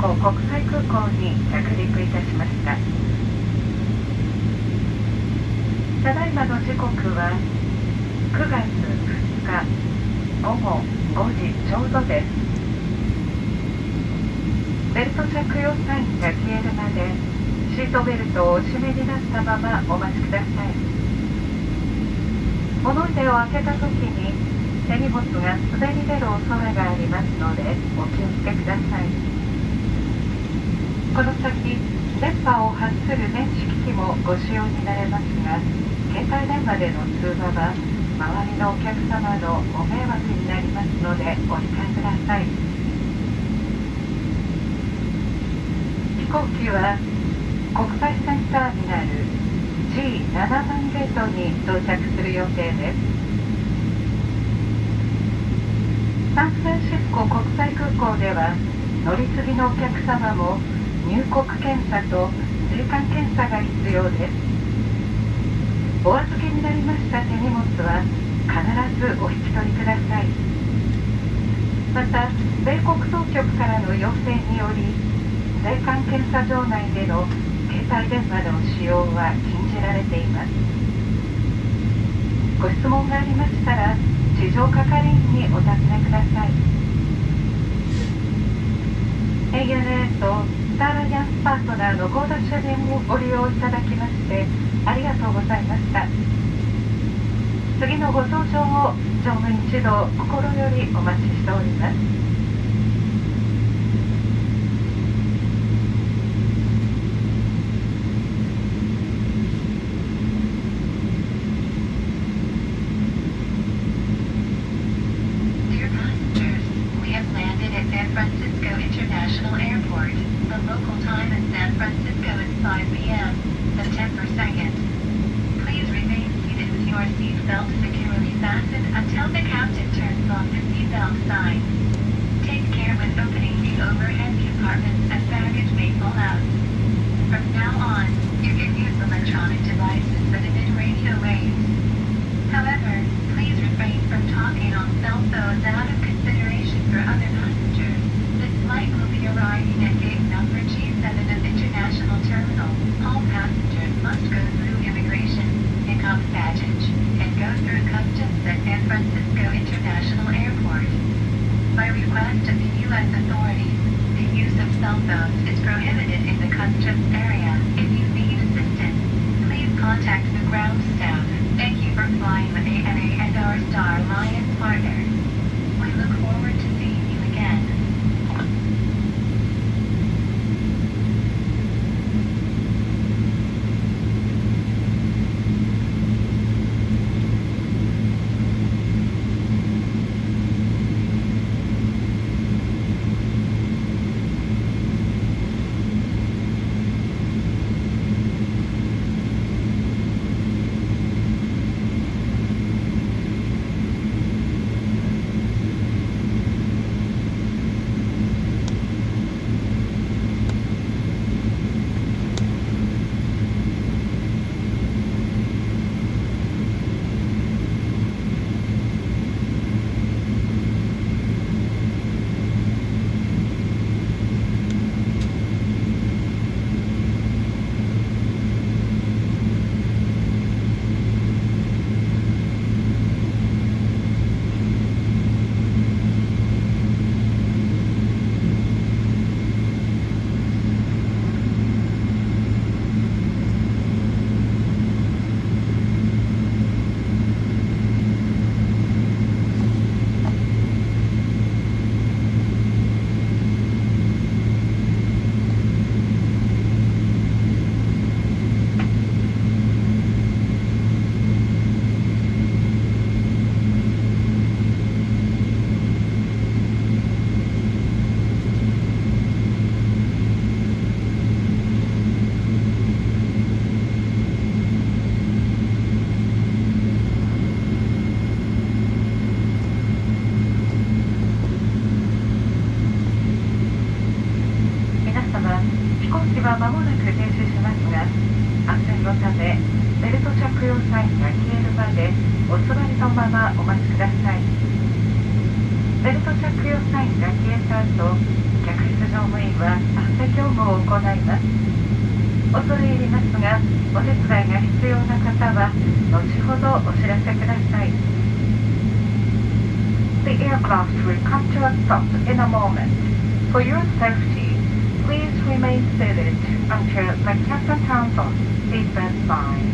湖国際空港に着陸いたしました。ただいまの時刻は9月2日午後5時ちょうどです。ベルト着用サインが消えるまでシートベルトをお締めになったままお待ちください。物入れを開けた時に手荷物が滑り出る恐れがありますのでお気をつけください。この先電波を発する電子機器もご使用になれますが、携帯電話での通話は周りのお客様のご迷惑になりますのでお控えください。飛行機は国際線ターミナル G7 番ゲートに到着する予定です。サンフランシスコ国際空港では乗り継ぎのお客様も入国検査と税関検査が必要です。お預けになりました手荷物は必ずお引き取りください。また、米国当局からの要請により税関検査場内での携帯電話の使用は禁じられています。ご質問がありましたら地上係員にお尋ねください。ANA とスターアライアンスパートナーのゴーダ終電をご利用いただきましてありがとうございました。次のご搭乗を乗務員一同心よりお待ちしております。San Francisco International Airport. The local time in San Francisco is 5 p.m. September 2nd. Please remain seated with your seatbelt securely fastened until the captain turns on the seatbelt sign. Take care when opening the overhead compartments as baggage may fall out. From now on, you can use electronic devices that emit radio waves. However, please refrain from talking on cell phones out of consideration for other passengers. This flight will be arriving at gate number G7 of International Terminal. All passengers must go through immigration, pick up baggage, and go through customs at San Francisco International Airport. By request of the U.S. authorities, the use of cell phones is prohibited in the customs area. If you need assistance, please contact the ground staff. Thank you for flying with ANA and our Star Alliance partners. We look forward to seeing you again. は間もなく停止しますが、安全のためベルト着用サインが消えるまでお座りのままお待ちください。ベルト着用サインが消えた後、客室乗務員は発車業務を行います。恐れ入りますが、お手伝いが必要な方は後ほどお知らせください。The aircraft will come to a stop in a moment. For your safety, please remain seated until the captain turns on seatbelt sign.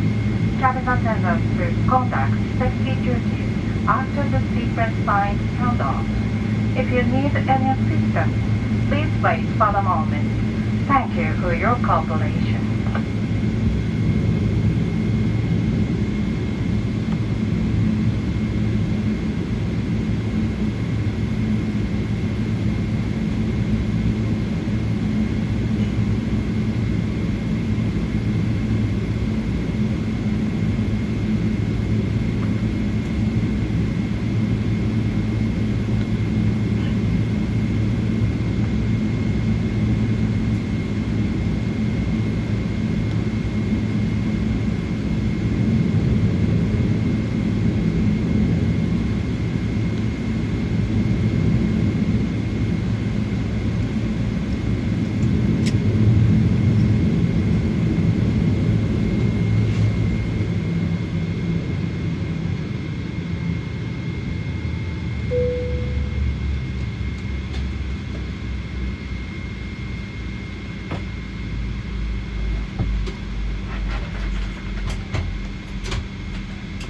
Cabin attendants will conduct safety duties after the seatbelt sign is turned off. If you need any assistance, please wait for a moment. Thank you for your cooperation.